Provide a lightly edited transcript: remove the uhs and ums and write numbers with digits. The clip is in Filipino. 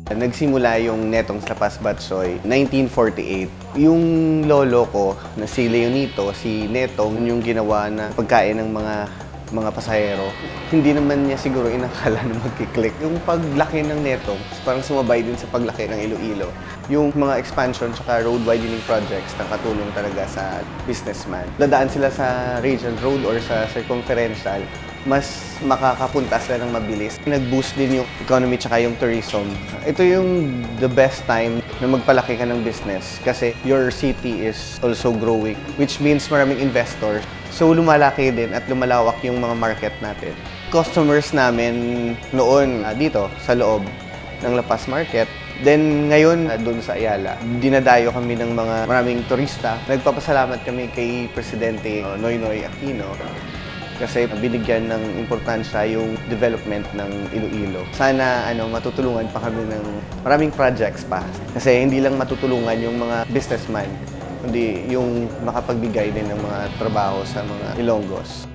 Nagsimula yung Netong sa Batsoy 1948. Yung lolo ko na si Leonito, si Netong, yung ginawa na pagkain ng mga pasahero. Hindi naman niya siguro inakala na magkiklik. Yung paglaki ng Netong, parang sumabay din sa paglaki ng Iloilo. Yung mga expansion at road widening projects na katulong talaga sa businessman. Dadaan sila sa Regional Road or sa circumferential, mas makakapunta sila ng mabilis. Nag-boost din yung economy tsaka yung tourism. Ito yung the best time na magpalaki ka ng business kasi your city is also growing, which means maraming investors. So lumalaki din at lumalawak yung mga market natin. Customers namin noon dito sa loob ng La Paz Market. Then ngayon doon sa Ayala, dinadayo kami ng maraming turista. Nagpapasalamat kami kay Presidente Noynoy Aquino kasi binigyan ng importansya yung development ng Iloilo. Sana matutulungan pa kami ng maraming projects pa. Kasi hindi lang matutulungan yung mga businessman, kundi yung makapagbigay din ng mga trabaho sa mga Ilonggos.